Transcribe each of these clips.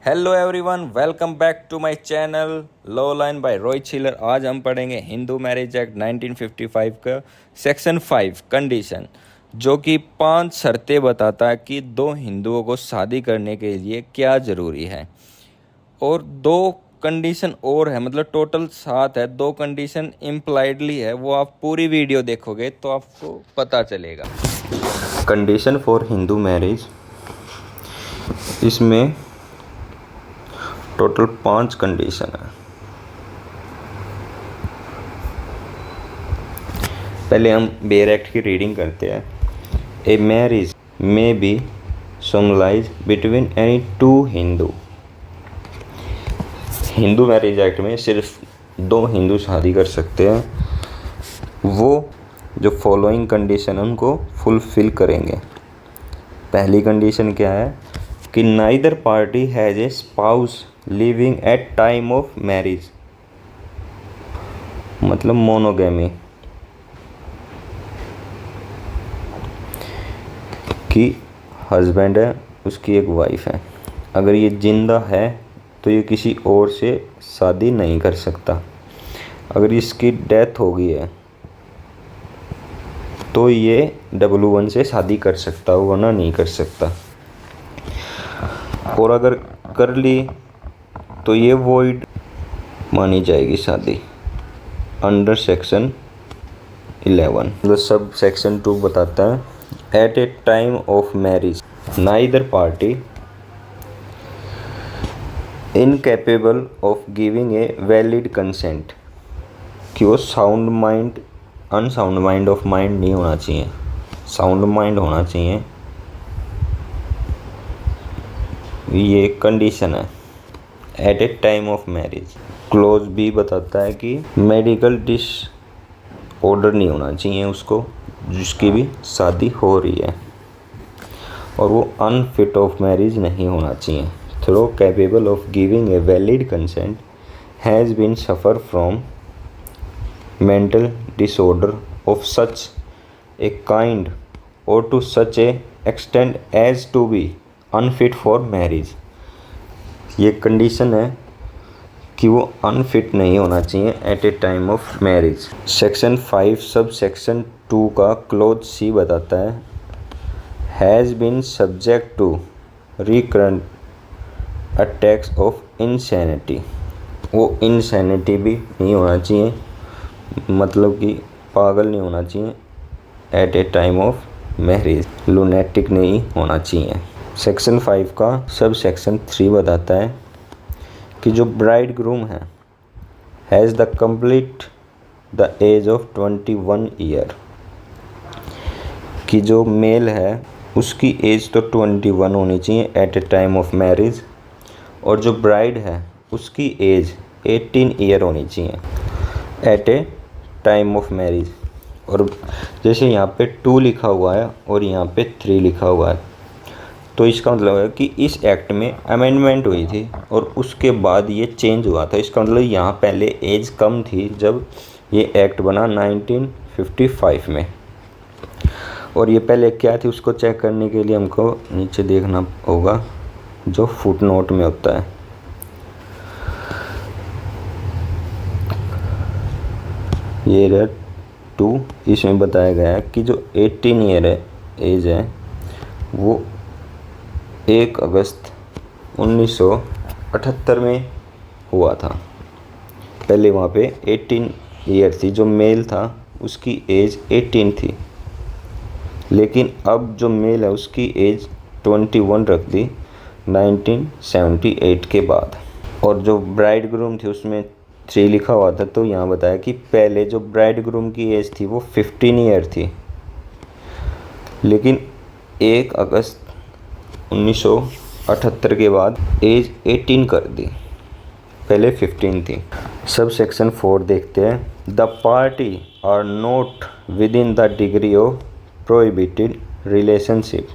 Hello everyone, welcome back to my channel law line by Rohit Chhillar. आज हम पढ़ेंगे Hindu marriage act 1955 का सेक्शन 5 कंडीशन, जो कि 5 शर्तें बताता है कि दो हिंदुओं को शादी करने के लिए क्या ज़रूरी है। और 2 कंडीशन और है, मतलब टोटल 7 है। 2 कंडीशन इम्प्लाइडली है, वो आप पूरी वीडियो देखोगे तो आपको पता चलेगा। कंडीशन फॉर हिंदू मैरिज, इसमें टोटल 5 कंडीशन है। पहले हम बेयर एक्ट की रीडिंग करते हैं। ए मैरिज मे बी सोमलाइज between any two Hindu marriage act में सिर्फ 2 हिंदू शादी कर सकते हैं। वो जो फॉलोइंग कंडीशन उनको फुलफिल करेंगे। पहली कंडीशन क्या है कि neither party has a spouse living at time of marriage, मतलब मोनोगेमी, कि हस्बैंड है, उसकी एक वाइफ है। अगर ये जिंदा है तो ये किसी और से शादी नहीं कर सकता। अगर इसकी डेथ हो गई है तो ये W1 से शादी कर सकता, वरना नहीं कर सकता। और अगर कर ली तो ये वॉइड मानी जाएगी शादी अंडर सेक्शन 11। मतलब सब सेक्शन 2 बताता है at a time of marriage neither party incapable of giving a valid consent, कि वो sound mind unsound mind of mind नहीं होना चाहिए, साउंड माइंड होना चाहिए। ये कंडीशन है at a time of marriage. Clause B बताता है कि मेडिकल डिसऑर्डर नहीं होना चाहिए उसको, जिसकी भी शादी हो रही है, और वो अनफिट ऑफ मैरिज नहीं होना चाहिए। Though capable of giving a valid consent has been suffer from mental disorder of such a kind और to such a extent as to be unfit for marriage. ये कंडीशन है कि वो unfit नहीं होना चाहिए at a time of marriage. Section 5 sub section 2 का clause C बताता है has been subject to recurrent attacks of insanity. वो इंसैनिटी भी नहीं होना चाहिए, मतलब कि पागल नहीं होना चाहिए at a time of marriage, lunatic नहीं होना चाहिए। सेक्शन 5 का सब सेक्शन 3 बताता है कि जो ब्राइड ग्रूम है has the complete the age of 21 year, कि जो मेल है उसकी एज तो 21 होनी चाहिए at a time of marriage, और जो ब्राइड है उसकी एज 18 ईयर होनी चाहिए at a time of marriage. और जैसे यहाँ पे 2 लिखा हुआ है और यहाँ पे 3 लिखा हुआ है, तो इसका मतलब है कि इस एक्ट में अमेंडमेंट हुई थी और उसके बाद ये चेंज हुआ था। इसका मतलब यहाँ पहले एज कम थी जब ये एक्ट बना 1955 में, और ये पहले क्या थी उसको चेक करने के लिए हमको नीचे देखना होगा जो फुट नोट में होता है। ये रेड 2, इसमें बताया गया है कि जो 18 ईयर एज है वो 1 अगस्त 1978 में हुआ था। पहले वहाँ पे 18 ईयर थी, जो मेल था उसकी एज 18 थी, लेकिन अब जो मेल है उसकी एज 21 रख दी 1978 के बाद। और जो ब्राइड ग्रूम थी उसमें 3 लिखा हुआ था, तो यहाँ बताया कि पहले जो ब्राइड ग्रूम की एज थी वो 15 ईयर थी, लेकिन 1 अगस्त 1978 के बाद एज 18 कर दी, पहले 15 थी। सब सेक्शन 4 देखते हैं। The party are not within the degree of prohibited relationship.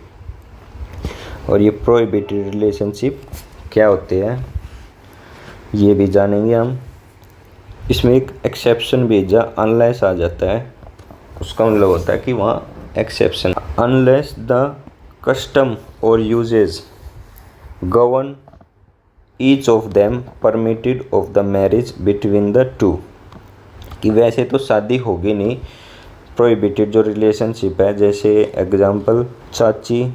और ये प्रोहिबिटेड रिलेशनशिप क्या होते हैं ये भी जानेंगे हम। इसमें एक एक्सेप्शन भी जहाँ अनलेस आ जाता है, उसका मतलब होता है कि वहाँ exception, unless the custom or uses govern each of them permitted of the marriage between the to, कि वैसे तो शादी होगी नहीं, प्रोहिबिटेड जो रिलेशनशिप है, जैसे एग्जांपल चाची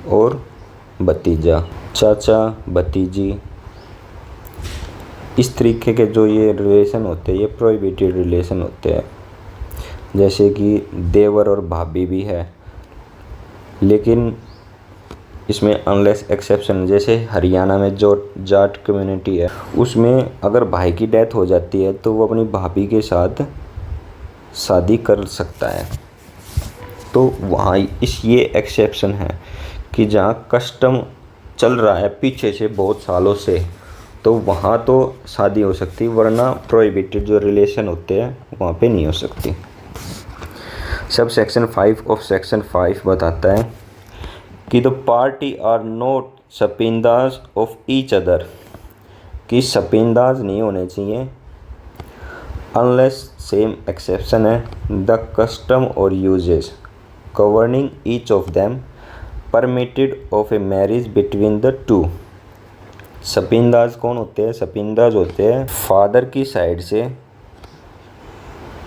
और भतीजा, चाचा भतीजी, इस तरीके के जो ये रिलेशन होते हैं ये प्रोहिबिटेड रिलेशन होते हैं। जैसे कि देवर और भाभी भी है, लेकिन इसमें अनलेस एक्सेप्शन, जैसे हरियाणा में जो जाट कम्युनिटी है उसमें अगर भाई की डेथ हो जाती है तो वो अपनी भाभी के साथ शादी कर सकता है। तो वहाँ ये एक्सेप्शन है कि जहाँ कस्टम चल रहा है पीछे से बहुत सालों से, तो वहाँ तो शादी हो सकती, वरना प्रोहिबिटेड जो रिलेशन होते हैं वहाँ पे नहीं हो सकती। सब सेक्शन 5 ऑफ सेक्शन 5 बताता है कि the party are not sapindas of each other, कि सपिंदाज नहीं होने चाहिए अनलेस सेम एक्सेप्शन है द कस्टम और usages governing each of them permitted of a marriage between the two. Sapindas कौन होते हैं? सपिंदाज होते हैं फादर की साइड से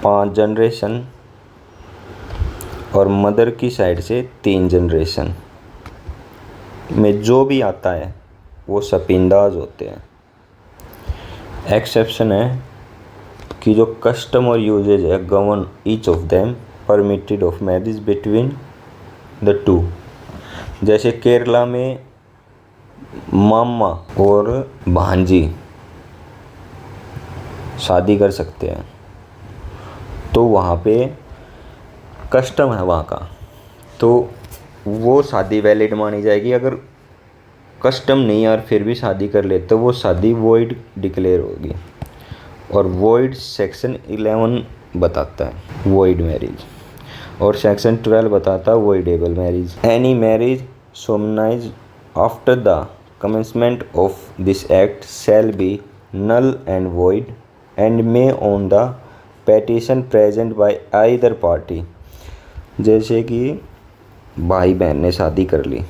5 जनरेशन और मदर की साइड से 3 जनरेशन में जो भी आता है वो सपिंदाज होते हैं। एक्सेप्शन है कि जो कस्टम और यूजेज है govern each of them permitted of marriage between the to. जैसे केरला में मामा और भांजी शादी कर सकते हैं, तो वहाँ पे कस्टम है वहाँ का, तो वो शादी वैलिड मानी जाएगी। अगर कस्टम नहीं और फिर भी शादी कर ले तो वो शादी वॉइड डिक्लेयर होगी। और वॉइड सेक्शन 11 बताता है वॉइड मैरिज, और सेक्शन 12 बताता है voidable marriage. Any marriage solemnized after the commencement of this act shall be null and void and may on the petition present by either party। जैसे कि भाई बहन ने शादी कर ली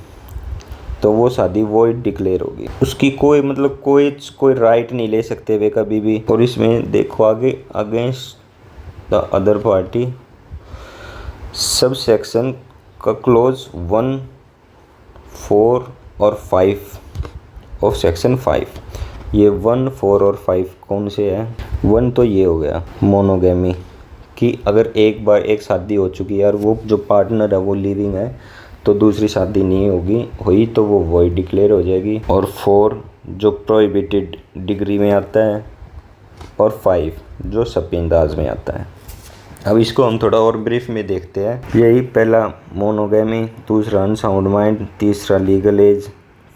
तो वो शादी वॉइड डिक्लेयर होगी, उसकी कोई मतलब कोई राइट नहीं ले सकते वे कभी भी। और इसमें देखो आगे against the other party sub section का क्लोज 1, 4 और 5 ऑफ सेक्शन 5। ये 1, 4 और 5 कौन से हैं? 1 तो ये हो गया मोनोगेमी, कि अगर एक बार एक शादी हो चुकी है और वो जो पार्टनर है वो लिविंग है तो दूसरी शादी नहीं हुई तो वो वॉइड डिक्लेयर हो जाएगी। और 4 जो प्रोहिबिटेड डिग्री में आता है, और 5 जो सपिंदाज में आता है। अब इसको हम थोड़ा और ब्रीफ में देखते हैं। यही पहला मोनोगेमी, दूसरा अनसाउंड माइंड, तीसरा लीगल एज,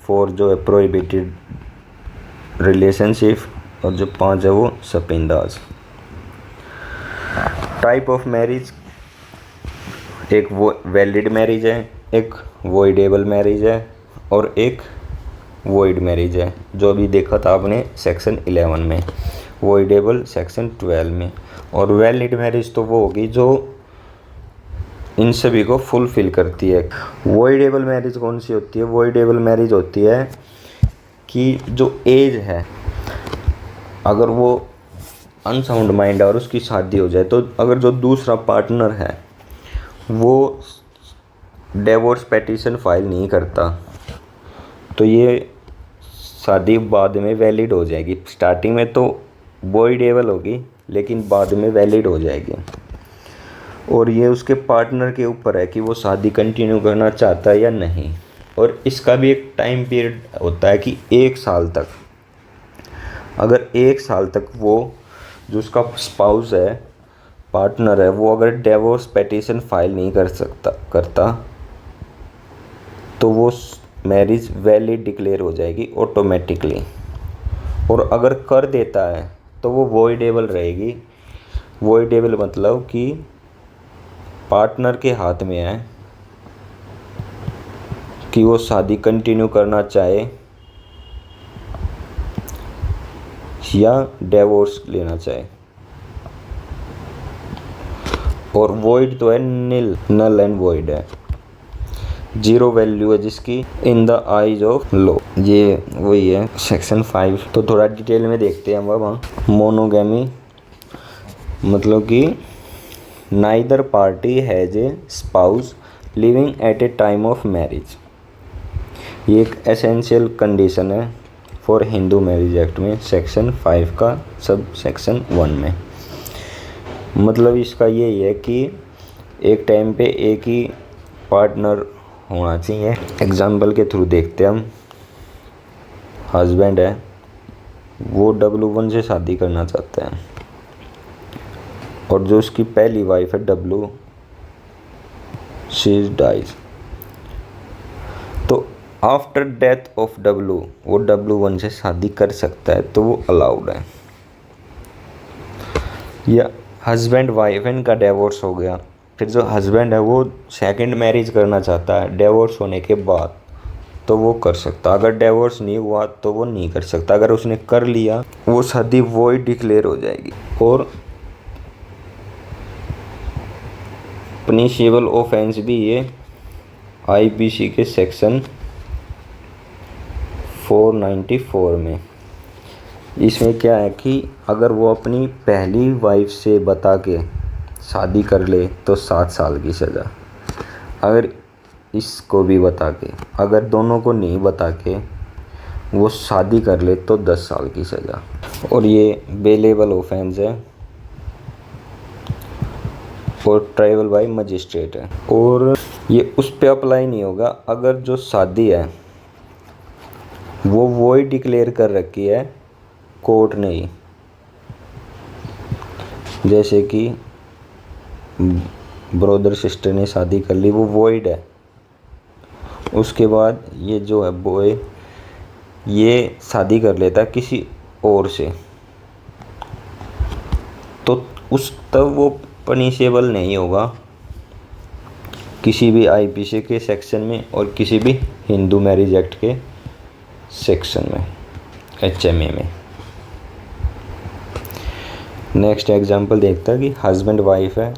4 जो है प्रोहिबिटेड रिलेशनशिप, और जो 5 है वो सपिंदाज। टाइप ऑफ मैरिज, एक वो वैलिड मैरिज है, एक वॉइडेबल मैरिज है और एक वॉइड मैरिज है, जो अभी देखा था आपने सेक्शन 11 में, वॉइडेबल सेक्शन 12 में। और वैलिड मैरिज तो वो होगी जो इन सभी को फुलफिल करती है। वॉइडेबल मैरिज कौन सी होती है? वॉइडेबल मैरिज होती है कि जो एज है, अगर वो अनसाउंड माइंड है और उसकी शादी हो जाए, तो अगर जो दूसरा पार्टनर है वो डिवोर्स पेटिशन फाइल नहीं करता तो ये शादी बाद में वैलिड हो जाएगी। स्टार्टिंग में तो वॉइडेबल होगी लेकिन बाद में वैलिड हो जाएगी। और ये उसके पार्टनर के ऊपर है कि वो शादी कंटिन्यू करना चाहता है या नहीं। और इसका भी एक टाइम पीरियड होता है कि 1 साल तक, अगर 1 साल तक वो जो उसका स्पाउस है, पार्टनर है, वो अगर डिवोर्स पेटिशन फाइल नहीं करता तो वो मैरिज वैलिड डिक्लेयर हो जाएगी ऑटोमेटिकली। और अगर कर देता है तो वो वॉइडेबल रहेगी। वॉइडेबल मतलब कि पार्टनर के हाथ में है कि वो शादी कंटिन्यू करना चाहे या डिवोर्स लेना चाहे। और वॉइड तो है नल एंड वॉइड है। जीरो वैल्यू है जिसकी इन द आइज ऑफ लॉ। ये वही है सेक्शन 5। तो थोड़ा डिटेल में देखते हैं हम अब। मोनोगैमी मतलब कि neither party has a spouse living at a time of marriage. ये एक एसेंशियल कंडीशन है फॉर हिंदू मैरिज एक्ट में सेक्शन 5 का सब सेक्शन 1 में। मतलब इसका यही है कि एक टाइम पे एक ही पार्टनर होना चाहिए। एग्जाम्पल के थ्रू देखते हैं हम। हस्बैंड है, वो W1 से शादी करना चाहता है और जो उसकी पहली वाइफ है W, शी डाइज। तो आफ्टर डेथ ऑफ W वो W1 से शादी कर सकता है, तो वो अलाउड है। या हस्बैंड वाइफ इनका डिवोर्स हो गया, फिर जो हस्बैंड है वो सेकंड मैरिज करना चाहता है डिवोर्स होने के बाद, तो वो कर सकता। अगर डिवोर्स नहीं हुआ तो वो नहीं कर सकता। अगर उसने कर लिया वो शादी वॉइड डिक्लेयर हो जाएगी। और पनिशेबल ऑफेंस भी ये IPC के सेक्शन 494 में। इसमें क्या है कि अगर वो अपनी पहली वाइफ से बता के शादी कर ले तो 7 साल की सज़ा। अगर इसको भी बता के, अगर दोनों को नहीं बता के वो शादी कर ले तो 10 साल की सज़ा। और ये बेलेबल ऑफेंस है और ट्राइबल बाय मजिस्ट्रेट है। और ये उस पे अप्लाई नहीं होगा अगर जो शादी है वो वही डिक्लेयर कर रखी है कोर्ट ने ही। जैसे कि ब्रदर सिस्टर ने शादी कर ली, वो वॉइड है। उसके बाद ये जो है बॉय ये शादी कर लेता है किसी और से, तो तब वो पनिशेबल नहीं होगा किसी भी IPC के सेक्शन में और किसी भी हिंदू मैरिज एक्ट के सेक्शन में, HMA में। नेक्स्ट एग्जांपल देखता है कि हस्बैंड वाइफ है,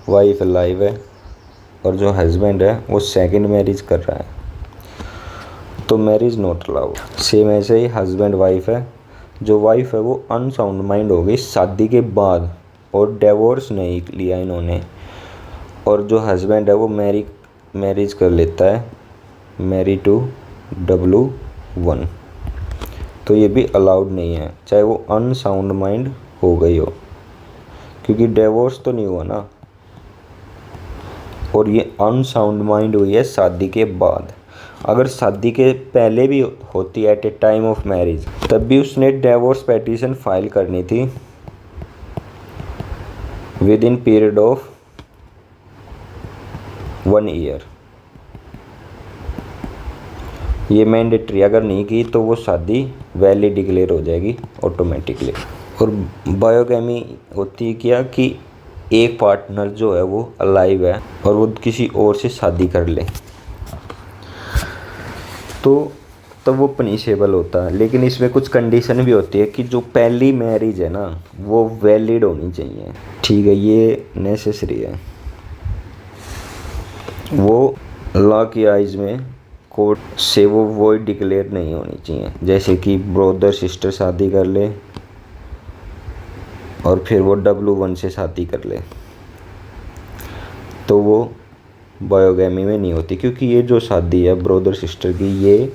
वाइफ लाइव है और जो हस्बैंड है वो सेकंड मैरिज कर रहा है, तो मैरिज नॉट अलाउड। सेम ऐसे ही हस्बैंड वाइफ है, जो वाइफ है वो अनसाउंड माइंड हो गई शादी के बाद और डिवोर्स नहीं लिया इन्होंने, और जो हस्बैंड है वो मैरिज कर लेता है, मैरी टू W1, तो ये भी अलाउड नहीं है चाहे वो अनसाउंड माइंड हो गई हो, क्योंकि डिवोर्स तो नहीं हुआ ना। और ये अनसाउंड माइंड हुई है शादी के बाद। अगर शादी के पहले भी होती at a time of marriage, तब भी उसने डिवोर्स पिटीशन फाइल करनी थी within period of 1 year. ये मैंडेटरी, अगर नहीं की तो वो शादी वैलिड डिक्लेयर हो जाएगी ऑटोमेटिकली। और बायोगैमी होती है क्या कि एक पार्टनर जो है वो अलाइव है और वो किसी और से शादी कर ले, तो तब वो पनिशेबल होता है। लेकिन इसमें कुछ कंडीशन भी होती है कि जो पहली मैरिज है ना वो वैलिड होनी चाहिए। ठीक है, ये नेसेसरी है। वो लॉ की आइज में कोर्ट से वो वॉइड डिक्लेयर नहीं होनी चाहिए। जैसे कि ब्रदर सिस्टर शादी कर ले और फिर वो W1 से शादी कर ले, तो वो बायोगैमी में नहीं होती, क्योंकि ये जो शादी है ब्रदर सिस्टर की ये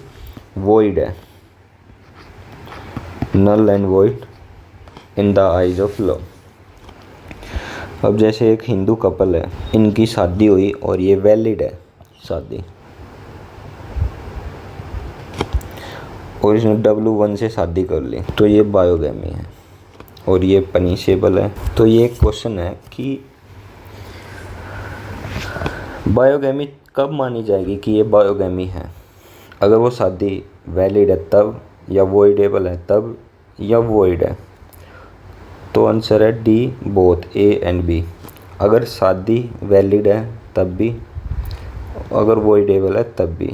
वॉइड है, null and void in the eyes of law. अब जैसे एक हिंदू कपल है, इनकी शादी हुई और ये वैलिड है शादी, और इसने W1 से शादी कर ली, तो ये बायोगैमी है और ये पनिशेबल है। तो ये एक क्वेश्चन है कि बायोगैमी कब मानी जाएगी कि ये बायोगैमी है। अगर वो शादी वैलिड है तब, या वॉइडेबल है तब, या वॉइड है। तो आंसर है D, both A and B। अगर शादी वैलिड है तब भी, अगर वॉइडेबल है तब भी,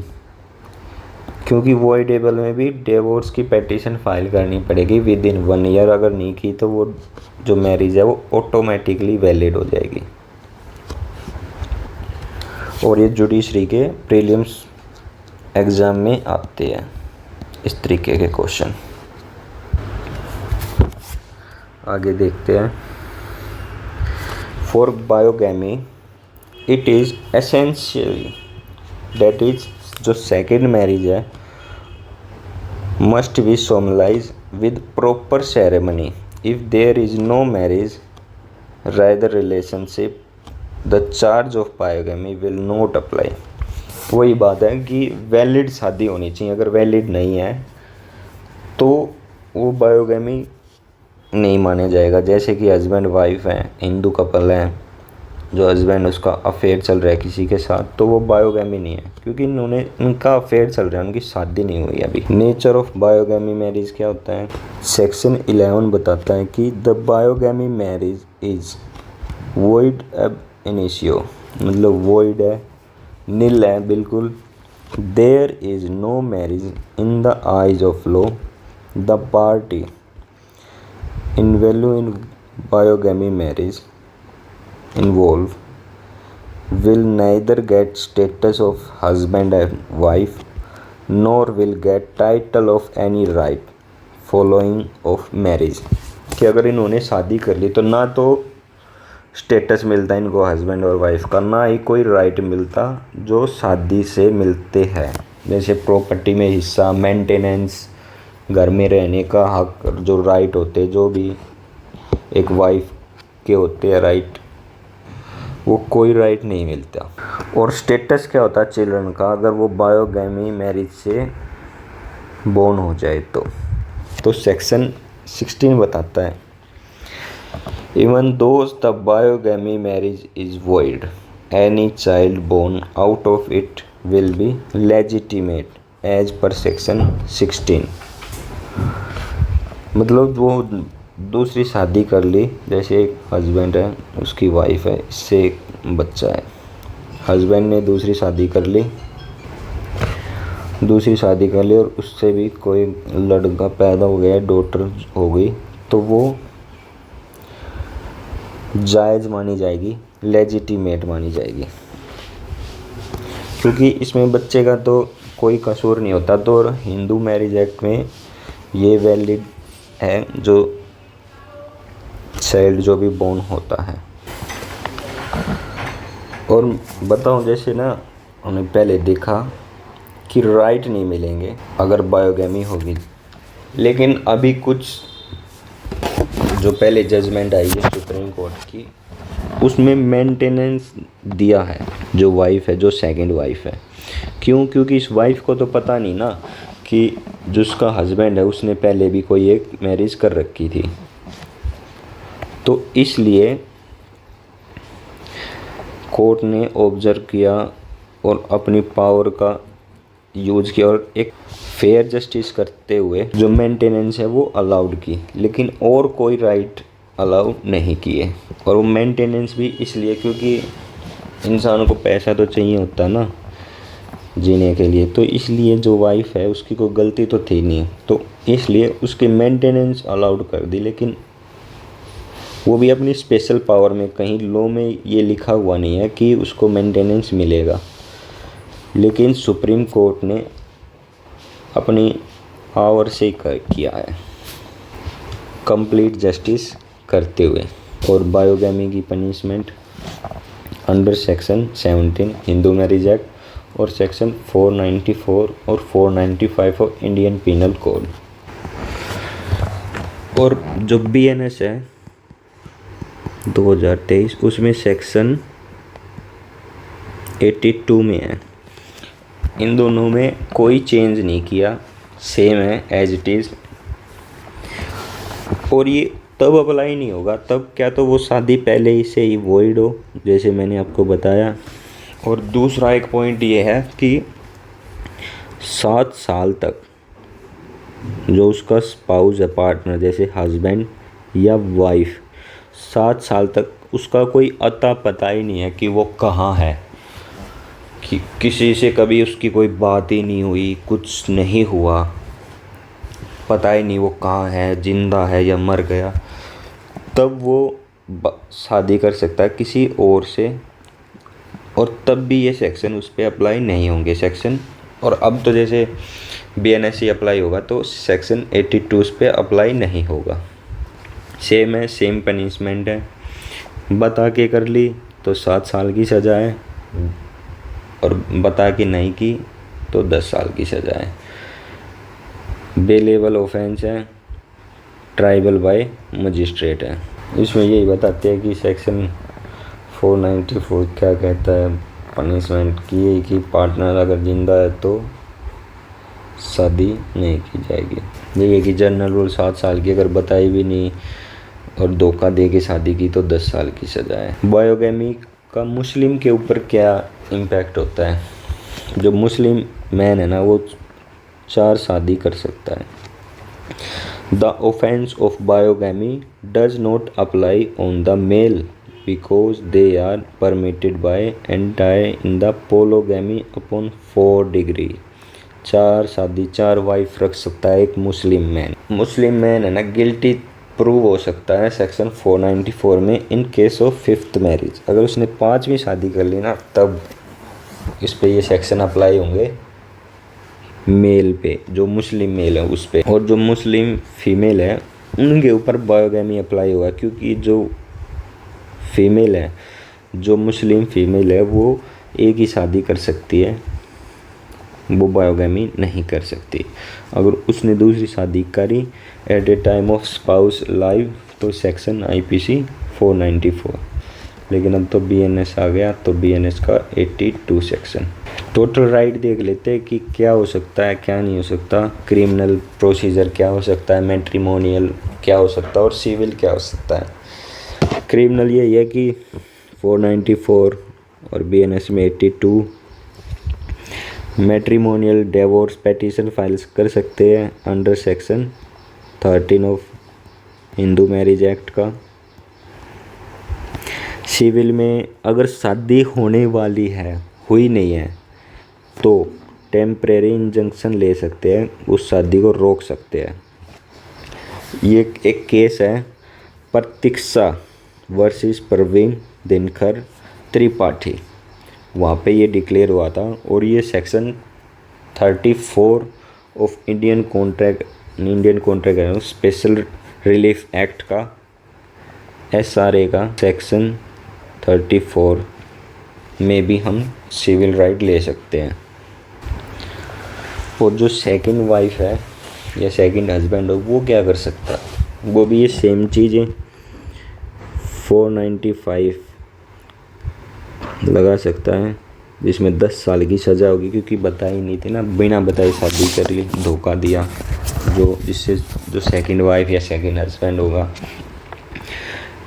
क्योंकि वॉइडेबल में भी डिवोर्स की पिटीशन फाइल करनी पड़ेगी विद इन 1 ईयर। अगर नहीं की तो वो जो मैरिज है वो ऑटोमेटिकली वैलिड हो जाएगी। और ये जुडिशरी के प्रीलिम्स एग्ज़ाम में आते हैं इस तरीके के क्वेश्चन। आगे देखते हैं। For bigamy it is essential that is जो सेकेंड मैरिज है मस्ट बी सोमलाइज with proper ceremony. If there is no marriage rather relationship the charge of bigamy will not apply. वही बात है कि वैलिड शादी होनी चाहिए, अगर वैलिड नहीं है तो वो बायोगैमी नहीं माना जाएगा। जैसे कि हस्बैंड वाइफ हैं, हिंदू कपल हैं, जो हस्बैंड उसका अफेयर चल रहा है किसी के साथ, तो वो बायोगैमी नहीं है क्योंकि उनका अफेयर चल रहा है, उनकी शादी नहीं हुई अभी। नेचर ऑफ बायोगैमी मैरिज क्या होता है? सेक्शन 11 बताता है कि the bigamy marriage is void ab initio, मतलब वॉइड है, नील है बिल्कुल। There is no marriage in the eyes of law the party in value in bigamy marriage involved will neither get status of husband and wife nor will get title of any right following of marriage। कि अगर इन्होंने शादी कर ली तो ना तो status मिलता है इनको हस्बैंड और वाइफ का, ना ही कोई राइट मिलता जो शादी से मिलते हैं, जैसे प्रॉपर्टी में हिस्सा, मेंटेनेंस, घर में रहने का हक, जो राइट होते जो भी एक वाइफ के होते हैं राइट, वो कोई राइट नहीं मिलता। और स्टेटस क्या होता है चिल्ड्रन का, अगर वो बायोगैमी मैरिज से बोर्न हो जाए तो सेक्शन 16 बताता है even though the bigamy marriage is void any child born out of it will be legitimate as per section 16। मतलब वो दूसरी शादी कर ली, जैसे एक हस्बैंड है उसकी वाइफ है, इससे एक बच्चा है, हस्बैंड ने दूसरी शादी कर ली और उससे भी कोई लड़का पैदा हो गया, डॉटर हो गई, तो वो जायज़ मानी जाएगी, लेजिटिमेट मानी जाएगी, क्योंकि इसमें बच्चे का तो कोई कसूर नहीं होता। तो हिंदू मैरिज एक्ट में ये वैलिड है जो चाइल्ड जो भी बोर्न होता है। और बताऊं, जैसे ना हमने पहले देखा कि राइट नहीं मिलेंगे अगर बायोगैमी होगी, लेकिन अभी कुछ जो पहले जजमेंट आई है सुप्रीम कोर्ट की, उसमें मेंटेनेंस दिया है जो वाइफ है, जो सेकंड वाइफ है। क्यों? क्योंकि इस वाइफ को तो पता नहीं ना कि जो उसका हस्बैंड है उसने पहले भी कोई एक मैरिज कर रखी थी, तो इसलिए कोर्ट ने ऑब्जर्व किया और अपनी पावर का यूज़ किया और एक फेयर जस्टिस करते हुए जो मेंटेनेंस है वो अलाउड की, लेकिन और कोई राइट अलाउ नहीं किए। और वो मेंटेनेंस भी इसलिए क्योंकि इंसान को पैसा तो चाहिए होता है ना जीने के लिए, तो इसलिए जो वाइफ है उसकी कोई गलती तो थी नहीं, तो इसलिए उसकी मेंटेनेंस अलाउड कर दी, लेकिन वो भी अपनी स्पेशल पावर में, कहीं लॉ में ये लिखा हुआ नहीं है कि उसको मेंटेनेंस मिलेगा, लेकिन सुप्रीम कोर्ट ने अपनी पावर से किया है कंप्लीट जस्टिस करते हुए। और बायोगैमी की punishment under section 17 Hindu marriage act और सेक्शन 494 और 495 ऑफ इंडियन पिनल कोड। और जो BNS है 2023 उसमें सेक्शन 82 में है। इन दोनों में कोई चेंज नहीं किया, सेम है एज इट इज़। और ये तब अप्लाई नहीं होगा तब क्या तो वो शादी पहले ही से ही वॉइड हो, जैसे मैंने आपको बताया। और दूसरा एक पॉइंट ये है कि 7 साल तक जो उसका स्पाउस है, पार्टनर, जैसे हस्बैंड या वाइफ, 7 साल तक उसका कोई अता पता ही नहीं है कि वो कहाँ है, कि किसी से कभी उसकी कोई बात ही नहीं हुई, कुछ नहीं हुआ, पता ही नहीं वो कहाँ है, जिंदा है या मर गया, तब वो शादी कर सकता है किसी और से और तब भी ये सेक्शन उस पर अप्लाई नहीं होंगे सेक्शन। और अब तो जैसे BNSC अप्लाई होगा तो सेक्शन 82 उस पर अप्लाई नहीं होगा। सेम है, सेम पनिशमेंट है। बता के कर ली तो 7 साल की सज़ा है, और बता के नहीं की तो 10 साल की सज़ा है। बेलेबल ऑफेंस है, ट्राइबल बाय मजिस्ट्रेट है। इसमें यही बताते हैं कि सेक्शन 494 क्या कहता है पनिशमेंट की, कि पार्टनर अगर जिंदा है तो शादी नहीं की जाएगी। ये कि जनरल रूल 7 साल की, अगर बताई भी नहीं और धोखा दे के शादी की तो 10 साल की सज़ा है। बायोगेमी का मुस्लिम के ऊपर क्या इम्पैक्ट होता है? जो मुस्लिम मैन है ना वो 4 शादी कर सकता है। The offence of bigamy does not apply on the male because they are permitted by entire in the polygamy upon 4 degree. 4 शादी, 4 वाइफ रख सकता है एक मुस्लिम मैन। मुस्लिम मैन है ना गिल्टी प्रूव हो सकता है सेक्शन 494 में in case of 5th marriage. अगर उसने 5वीं शादी कर ली ना तब इस पे ये सेक्शन अप्लाई होंगे मेल पे, जो मुस्लिम मेल है उस पे। और जो मुस्लिम फीमेल है उनके ऊपर बायोगेमी अप्लाई होगा, क्योंकि जो फीमेल है, जो मुस्लिम फीमेल है वो एक ही शादी कर सकती है, वो बायोगेमी नहीं कर सकती। अगर उसने दूसरी शादी करी at a time of spouse live तो सेक्शन IPC 494। लेकिन अब तो BNS आ गया तो BNS का 82 सेक्शन। टोटल राइट देख लेते हैं कि क्या हो सकता है क्या नहीं हो सकता। क्रिमिनल प्रोसीजर क्या हो सकता है, मैट्रिमोनियल क्या हो सकता है और सिविल क्या हो सकता है। क्रिमिनल यही है कि 494 और BNS में 82। मैट्रिमोनियल डिवोर्स पेटिशन फाइल्स कर सकते हैं under section 13 of Hindu marriage act का। सिविल में अगर शादी होने वाली है, हुई नहीं है, तो टेम्परेरी इंजंक्शन ले सकते हैं, उस शादी को रोक सकते हैं। ये एक केस है प्रतीक्षा वर्सेस प्रवीण दिनकर त्रिपाठी, वहाँ पे ये डिक्लेयर हुआ था। और ये section 34 of Indian contract special relief act का SRA का सेक्शन 34 में भी हम सिविल राइट ले सकते हैं। और जो सेकंड वाइफ है या सेकंड हस्बैंड हो वो क्या कर सकता है? वो भी ये सेम चीज़ें 495 लगा सकता है, जिसमें 10 साल की सज़ा होगी, क्योंकि बताई नहीं थी ना, बिना बताए शादी कर ली, धोखा दिया, जिससे जो सेकंड वाइफ या सेकंड हस्बैंड होगा।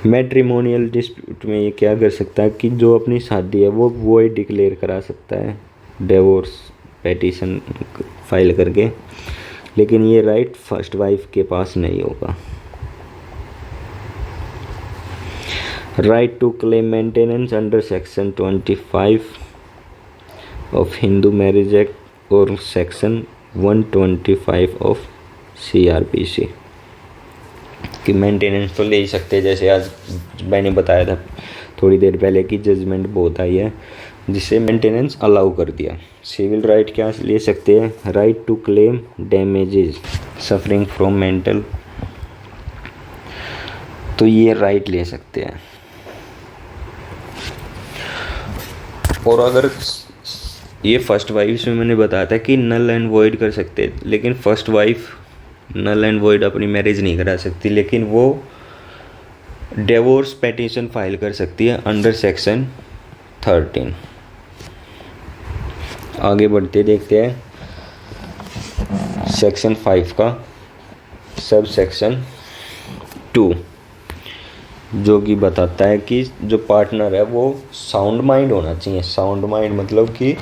मैट्रिमोनियल डिस्प्यूट में ये क्या कर सकता है कि जो अपनी शादी है वो वॉइड डिक्लेयर करा सकता है डिवोर्स पेटिशन फाइल करके, लेकिन ये राइट फर्स्ट वाइफ के पास नहीं होगा। Right to claim maintenance under section 25 of Hindu marriage act और सेक्शन 125 ऑफ CRPC कि मेंटेनेंस तो ले ही सकते हैं। जैसे आज मैंने बताया था थोड़ी देर पहले कि जजमेंट बहुत आई है जिससे मेंटेनेंस अलाउ कर दिया। सिविल राइट क्या ले सकते हैं? Right to claim damages suffering from mental, तो ये राइट ले सकते हैं। और अगर ये फर्स्ट वाइफ में मैंने बताया था कि नल एंड वॉइड कर सकते हैं, लेकिन first wife null and void अपनी मैरिज नहीं करा सकती, लेकिन वो डिवोर्स पेटिशन फाइल कर सकती है अंडर सेक्शन 13। आगे बढ़ते देखते हैं सेक्शन 5 का सब सेक्शन 2, जो कि बताता है कि जो पार्टनर है वो साउंड माइंड होना चाहिए। साउंड माइंड मतलब कि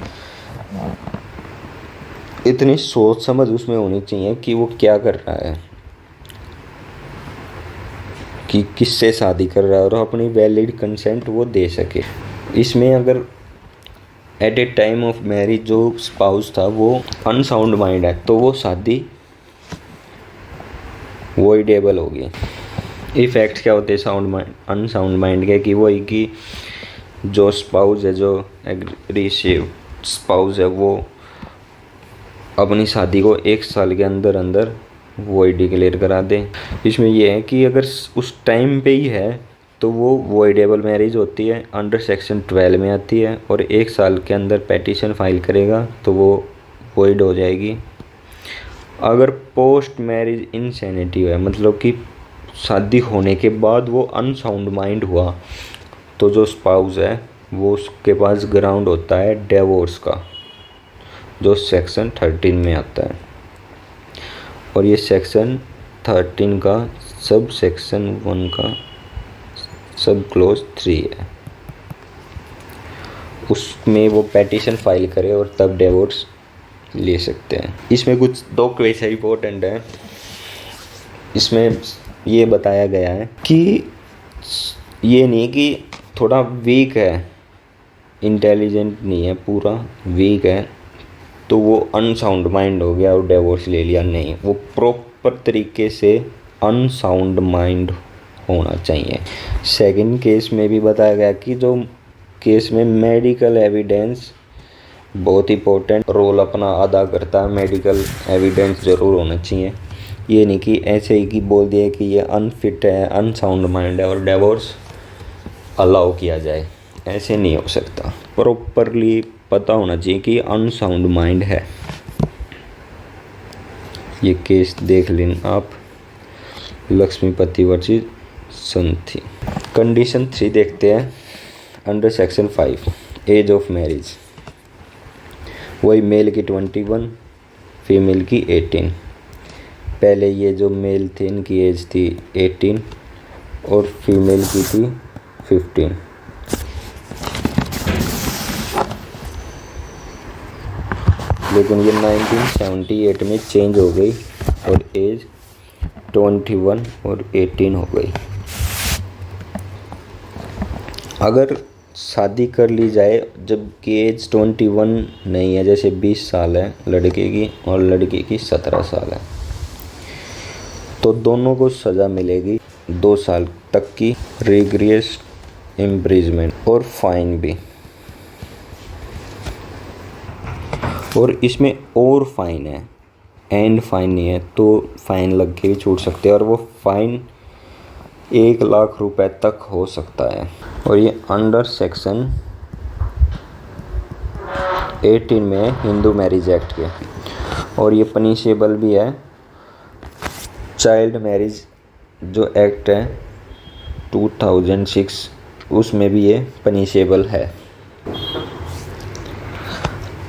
इतनी सोच समझ उसमें होनी चाहिए कि वो क्या कर रहा है, कि किससे शादी कर रहा है, और अपनी वैलिड कंसेंट वो दे सके। इसमें अगर at a time of marriage जो स्पाउस था वो अनसाउंड माइंड है तो वो शादी वॉइडेबल होगी। इफेक्ट क्या होते हैं साउंड माइंड अनसाउंड माइंड के? कि वही कि जो स्पाउस है, जो एग्रेसिव स्पाउस है, वो अपनी शादी को 1 साल के अंदर अंदर वॉइड डिक्लेयर करा दे। इसमें यह है कि अगर उस टाइम पे ही है तो वो वॉइडेबल मैरिज होती है, अंडर सेक्शन 12 में आती है, और 1 साल के अंदर पेटिशन फाइल करेगा तो वो वॉइड हो जाएगी। अगर पोस्ट मैरिज इंसैनिटी है, मतलब कि शादी होने के बाद वो अनसाउंड माइंड हुआ, तो जो स्पाउस है वो उसके पास ग्राउंड होता है डिवोर्स का, जो सेक्शन 13 में आता है। और ये सेक्शन 13 का सब सेक्शन 1 का सब क्लोज 3 है, उसमें वो पेटिशन फाइल करे और तब डिवोर्स ले सकते हैं। इसमें कुछ 2 क्वेश्चन इंपॉर्टेंट है। इसमें ये बताया गया है कि ये नहीं कि थोड़ा वीक है, इंटेलिजेंट नहीं है, पूरा वीक है तो वो अनसाउंड माइंड हो गया और डिवोर्स ले लिया, नहीं, वो प्रॉपर तरीके से अनसाउंड माइंड होना चाहिए। सेकंड केस में भी बताया गया कि जो केस में मेडिकल एविडेंस बहुत इंपॉर्टेंट रोल अपना अदा करता है, मेडिकल एविडेंस ज़रूर होना चाहिए। ये नहीं कि ऐसे ही कि बोल दिया कि ये अनफिट है, अनसाउंड माइंड है और डिवोर्स अलाउ किया जाए, ऐसे नहीं हो सकता। प्रॉपरली पता होना चाहिए कि अनसाउंड माइंड है। ये केस देख लेना आप, लक्ष्मीपति वर्सेस संथी। कंडीशन 3 देखते हैं, under section 5 age of marriage. वही मेल की 21, फीमेल की 18। पहले ये जो मेल थे इनकी एज थी 18 और फीमेल की थी 15। लेकिन ये 1978 में चेंज हो गई और एज 21 और 18 हो गई। अगर शादी कर ली जाए जबकि एज 21 नहीं है, जैसे 20 साल है लड़के की और लड़की की 17 साल है, तो दोनों को सज़ा मिलेगी 2 साल तक की रिग्रेस इम्प्रिजमेंट और फाइन भी। और इसमें और फाइन है, एंड फाइन नहीं है, तो फाइन लग के भी छूट सकते हैं और वो फाइन 1 लाख रुपए तक हो सकता है। और ये अंडर सेक्शन 18 में है हिंदू मैरिज एक्ट के, और ये पनिशेबल भी है। चाइल्ड मैरिज जो एक्ट है 2006 उसमें भी ये पनिशेबल है।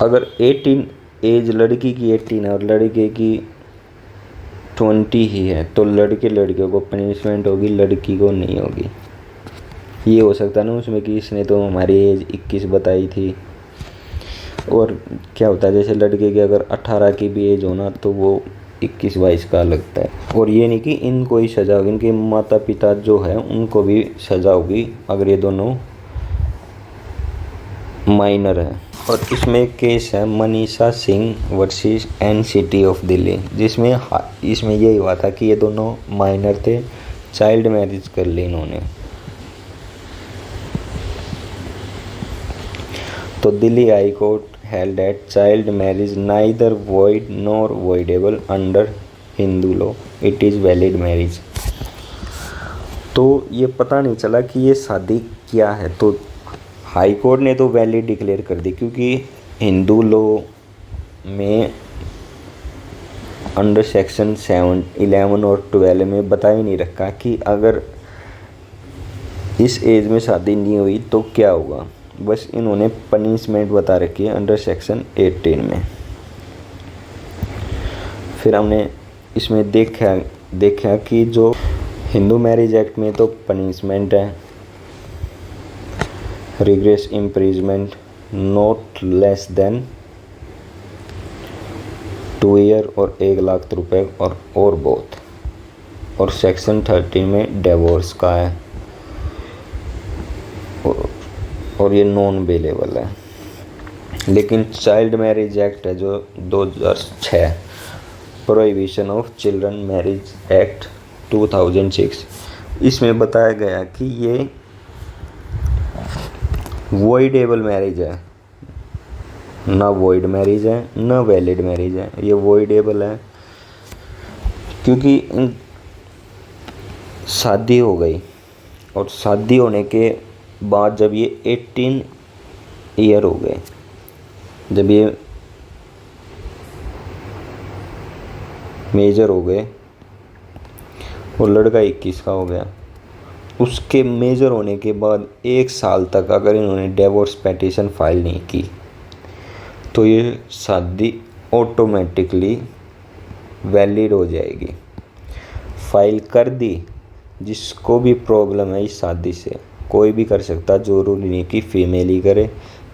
अगर 18 एज लड़की की 18 है और लड़के की 20 ही है तो लड़कियों को पनिशमेंट होगी, लड़की को नहीं होगी। ये हो सकता है ना उसमें कि इसने तो हमारी एज 21 बताई थी, और क्या होता है जैसे लड़के की अगर 18 की भी एज होना तो वो 21-22 का लगता है। और ये नहीं कि इनको ही सज़ा होगी, इनके माता पिता जो है उनको भी सज़ा होगी अगर ये दोनों माइनर हैं। और इसमें एक केस है Manisha Singh versus NCT of Delhi, जिसमें इसमें यही हुआ था कि ये दोनों माइनर थे, चाइल्ड मैरिज कर ली इन्होंने। तो Delhi high court held that child marriage neither void nor voidable under Hindu law. It is valid marriage. तो ये पता नहीं चला कि ये शादी क्या है, तो हाई कोर्ट ने तो वैलिड डिक्लेयर कर दी, क्योंकि हिंदू लॉ में अंडर सेक्शन 7, 11 और 12 में बता ही नहीं रखा कि अगर इस एज में शादी नहीं हुई तो क्या होगा। बस इन्होंने पनिशमेंट बता रखी है अंडर सेक्शन 18 में। फिर हमने इसमें देखा कि जो हिंदू मैरिज एक्ट में तो पनिशमेंट है rigorous imprisonment not less than 2 year और 1 लाख रुपए और बहुत। और सेक्शन 13 में डिवोर्स का है और ये नॉन अवेलेबल है। लेकिन चाइल्ड मैरिज एक्ट है जो 2006, prohibition of children marriage act 2006, इसमें बताया गया कि ये वॉइडेबल मैरिज है, ना वॉइड मैरिज है ना वैलिड मैरिज है, ये वॉइडेबल है क्योंकि शादी हो गई और शादी होने के बाद जब ये 18 ईयर हो गए, जब ये मेजर हो गए और लड़का 21 का हो गया, उसके मेजर होने के बाद 1 साल तक अगर इन्होंने डिवोर्स पिटीशन फाइल नहीं की तो ये शादी ऑटोमेटिकली वैलिड हो जाएगी। फाइल कर दी, जिसको भी प्रॉब्लम है इस शादी से कोई भी कर सकता, ज़रूरी नहीं कि फीमेल ही करे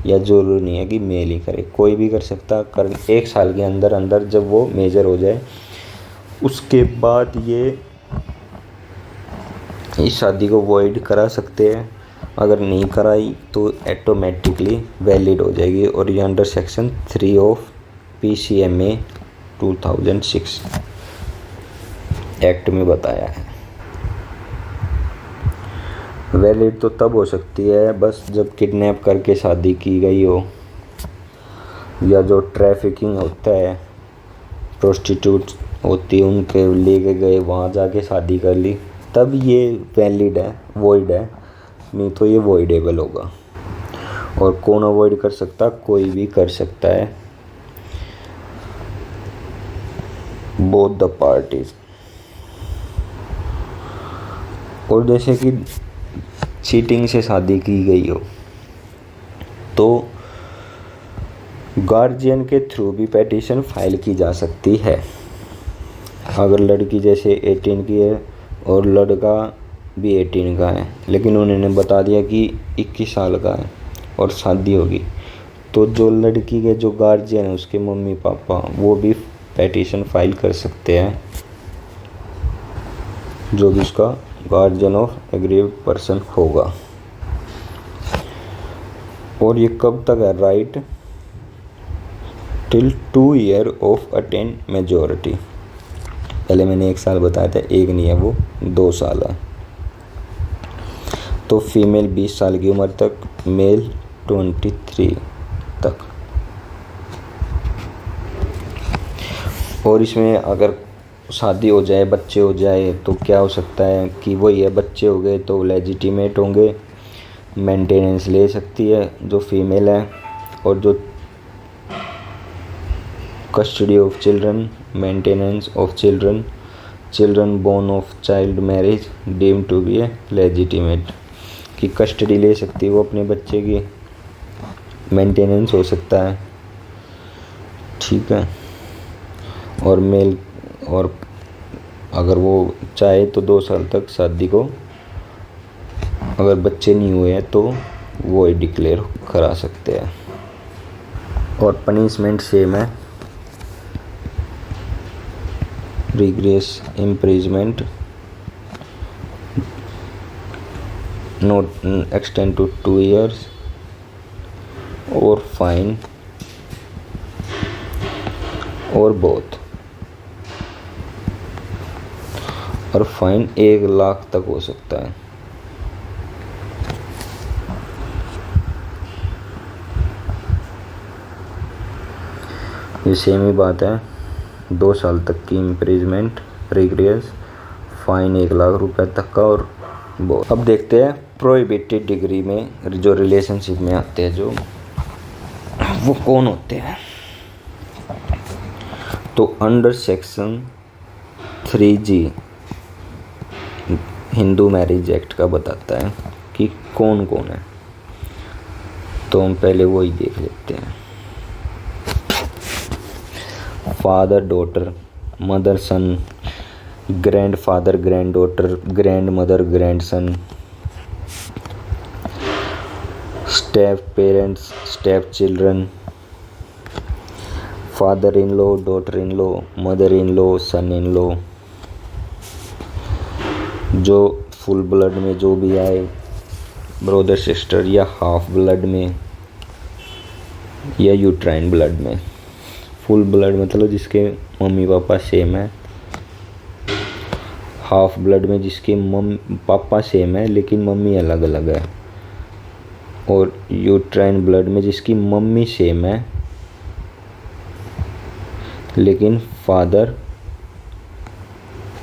या ज़रूरी नहीं है कि मेल ही करे, कोई भी कर सकता। कर 1 साल के अंदर अंदर जब वो मेजर हो जाए उसके बाद ये इस शादी को वॉइड करा सकते हैं। अगर नहीं कराई तो ऑटोमेटिकली वैलिड हो जाएगी और ये under section 3 of PCMA 2006 act में बताया है। वैलिड तो तब हो सकती है बस जब किडनैप करके शादी की गई हो, या जो ट्रैफिकिंग होता है, प्रोस्टिट्यूट होती है उनके लेके गए वहाँ जाके शादी कर ली, तब ये वैलिड है, वॉइड है, नहीं तो ये वॉइडेबल होगा। और कौन अवॉइड कर सकता? कोई भी कर सकता है, बोथ द पार्टीज। और जैसे कि चीटिंग से शादी की गई हो तो गार्जियन के थ्रू भी पिटीशन फाइल की जा सकती है। अगर लड़की जैसे 18 की है और लड़का भी 18 का है, लेकिन उन्होंने बता दिया कि 21 साल का है और शादी होगी, तो जो लड़की के जो गार्जियन है उसके मम्मी पापा वो भी पिटीशन फाइल कर सकते हैं, जो भी उसका गार्जियन ऑफ एग्रीव्ड पर्सन होगा। और ये कब तक है? Right till 2 year of attain majority. पहले मैंने 1 साल बताया था, 1 नहीं है वो 2 साल है। तो फीमेल 20 साल की उम्र तक, मेल 23 तक। और इसमें अगर शादी हो जाए, बच्चे हो जाए तो क्या हो सकता है कि वही है, बच्चे हो गए तो लेजिटिमेट होंगे, मेंटेनेंस ले सकती है जो फीमेल है, और जो custody of children, maintenance of children, children born of child marriage deem to be a legitimate, कि कस्टडी ले सकती है वो अपने बच्चे की, मेंटेनेंस हो सकता है, ठीक है। और मेल, और अगर वो चाहे तो 2 साल तक शादी को, अगर बच्चे नहीं हुए हैं तो वो डिक्लेयर करा सकते हैं। और पनिशमेंट सेम है, rigorous imprisonment not extend to 2 years और फाइन और बोथ। और फाइन 1 लाख तक हो सकता है। ये सेम ही बात है, 2 साल तक की इम्प्रिजमेंट, रिग्रेस, फाइन 1 लाख रुपए तक का और बोथ। अब देखते हैं प्रोहिबिटेड डिग्री में जो रिलेशनशिप में आते हैं जो वो कौन होते हैं। तो under section 3G Hindu marriage act का बताता है कि कौन कौन है, तो हम पहले वही देख लेते हैं। Father daughter, mother son, grandfather granddaughter, grandmother grandson, step parents, step children, father in law, daughter in law, mother in law, son in law, जो फुल ब्लड में जो भी आए, ब्रदर सिस्टर या half blood में या uterine blood में। Full blood मतलब जिसके मम्मी पापा सेम है, हाफ ब्लड में जिसके पापा सेम है लेकिन मम्मी अलग अलग है, और यूट्राइन ब्लड में जिसकी मम्मी सेम है लेकिन फादर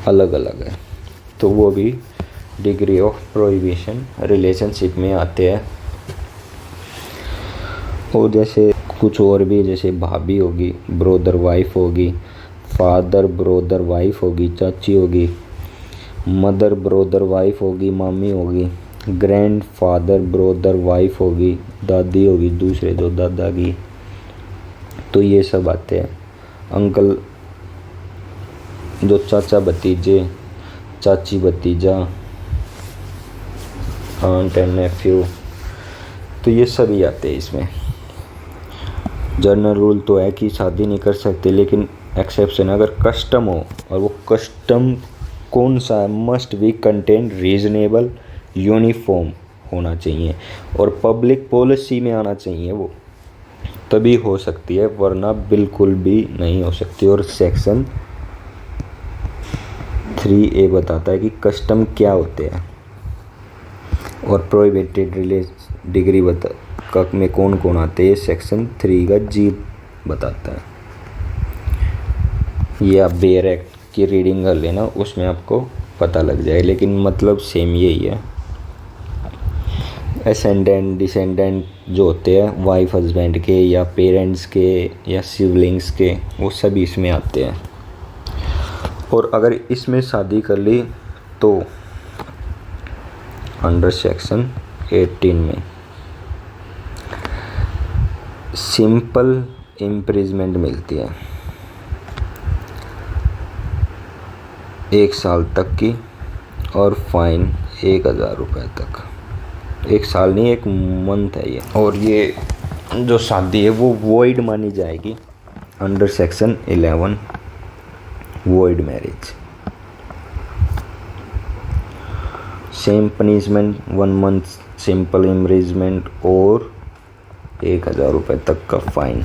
अलग अलग है, तो वो भी डिग्री ऑफ प्रोहिबिशन रिलेशनशिप में आते हैं। और जैसे कुछ और भी, जैसे भाभी होगी, ब्रोदर वाइफ होगी, फादर ब्रोदर वाइफ होगी, चाची होगी, मदर ब्रोदर वाइफ होगी, मामी होगी, ग्रैंड फादर ब्रोदर वाइफ होगी, दादी होगी दूसरे जो दादा की, तो ये सब आते हैं। अंकल जो चाचा भतीजे, चाची भतीजा, आंट एंड नेफ्यू, तो ये सभी आते हैं इसमें। जनरल रूल तो है कि शादी नहीं कर सकते, लेकिन एक्सेप्शन अगर कस्टम हो, और वो कस्टम कौन सा है, must be contain reasonable uniform होना चाहिए और पब्लिक पॉलिसी में आना चाहिए, वो तभी हो सकती है, वरना बिल्कुल भी नहीं हो सकती। और सेक्शन 3A बताता है कि कस्टम क्या होते हैं और प्रोहिबिटेड रिलेशन डिग्री में कौन कौन आते हैं, सेक्शन 3 का G बताता है। ये आप बेयर एक्ट की रीडिंग कर लेना, उसमें आपको पता लग जाए, लेकिन मतलब सेम यही है। असेंडेंट डिसेंडेंट जो होते हैं वाइफ हस्बैंड के या पेरेंट्स के या सिबलिंग्स के, वो सभी इसमें आते हैं। और अगर इसमें शादी कर ली तो अंडर सेक्शन 18 में सिंपल इम्प्रिजमेंट मिलती है 1 साल तक की, और फाइन 1000 रुपये तक। 1 साल नहीं, 1 मंथ है ये। और ये जो शादी है वो वॉइड मानी जाएगी under section 11 void marriage. Same punishment 1 month simple imprisonment और 1000 रुपये तक का फाइन।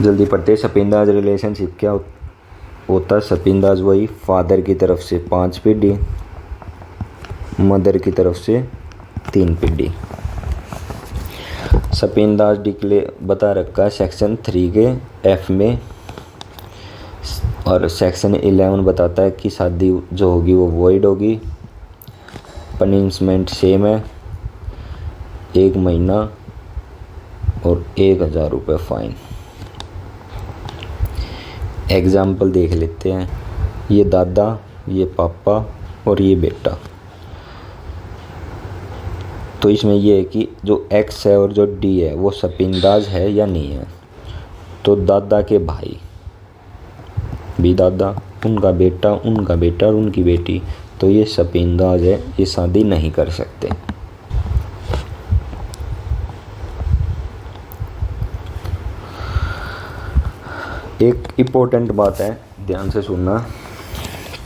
जल्दी पढ़ते। सपिंदाज रिलेशनशिप क्या होता है? सपिंदाज वही फादर की तरफ से 5 पीढ़ी, मदर की तरफ से 3 पीढ़ी। सपिंदाज डिक्लेयर बता रखा है सेक्शन 3 के F में, और सेक्शन 11 बताता है कि शादी जो होगी वो वॉइड होगी। पनिशमेंट सेम है, 1 महीना और 1000 रुपये फाइन। एग्जाम्पल देख लेते हैं। ये दादा, ये पापा और ये बेटा। तो इसमें ये है कि जो X है और जो D है वो सपिंदाज है या नहीं है। तो दादा के भाई भी दादा, उनका बेटा और उनकी बेटी, तो ये सपिंदाज है, ये शादी नहीं कर सकते। एक इम्पोर्टेंट बात है, ध्यान से सुनना,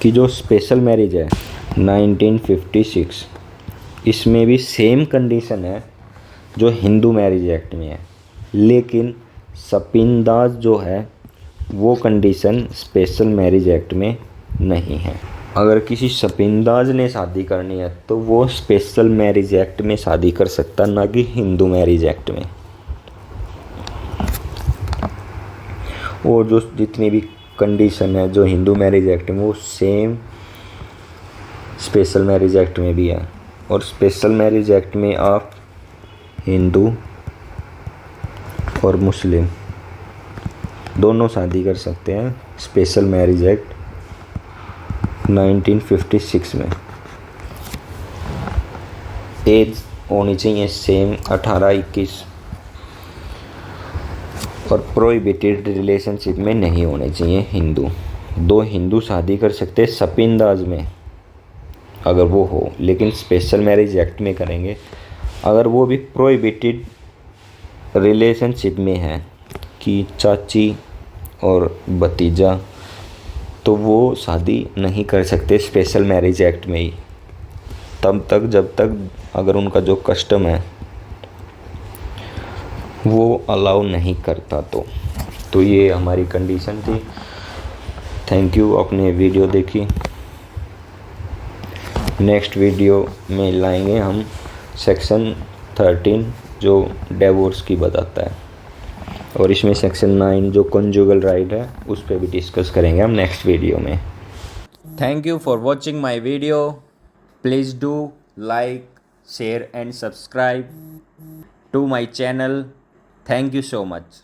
कि जो स्पेशल मैरिज है 1956, इसमें भी सेम कंडीशन है जो हिंदू मैरिज एक्ट में है, लेकिन सपिंदाज जो है वो कंडीशन स्पेशल मैरिज एक्ट में नहीं है। अगर किसी सपिंदाज ने शादी करनी है तो वो स्पेशल मैरिज एक्ट में शादी कर सकता, ना कि हिंदू मैरिज एक्ट में। और जो जितनी भी कंडीशन है जो हिंदू मैरिज एक्ट में, वो सेम स्पेशल मैरिज एक्ट में भी है। और स्पेशल मैरिज एक्ट में आप हिंदू और मुस्लिम दोनों शादी कर सकते हैं। स्पेशल मैरिज एक्ट 1956 में एज होनी चाहिए सेम 18-21, और प्रोहिबिटेड रिलेशनशिप में नहीं होने चाहिए हिंदू। 2 हिंदू शादी कर सकते हैं सपिंदाज में अगर वो हो, लेकिन स्पेशल मैरिज एक्ट में करेंगे। अगर वो भी प्रोहिबिटेड रिलेशनशिप में है कि चाची और भतीजा, तो वो शादी नहीं कर सकते स्पेशल मैरिज एक्ट में ही, तब तक जब तक अगर उनका जो कस्टम है वो अलाउ नहीं करता। तो ये हमारी कंडीशन थी। थैंक यू, आपने वीडियो देखी। नेक्स्ट वीडियो में लाएंगे हम सेक्शन 13 जो डिवोर्स की बताता है, और इसमें सेक्शन 9 जो कंजुगल राइट है उस पर भी डिस्कस करेंगे हम नेक्स्ट वीडियो में। Thank you for watching my video. Please do like, share and subscribe to my channel. Thank you so much.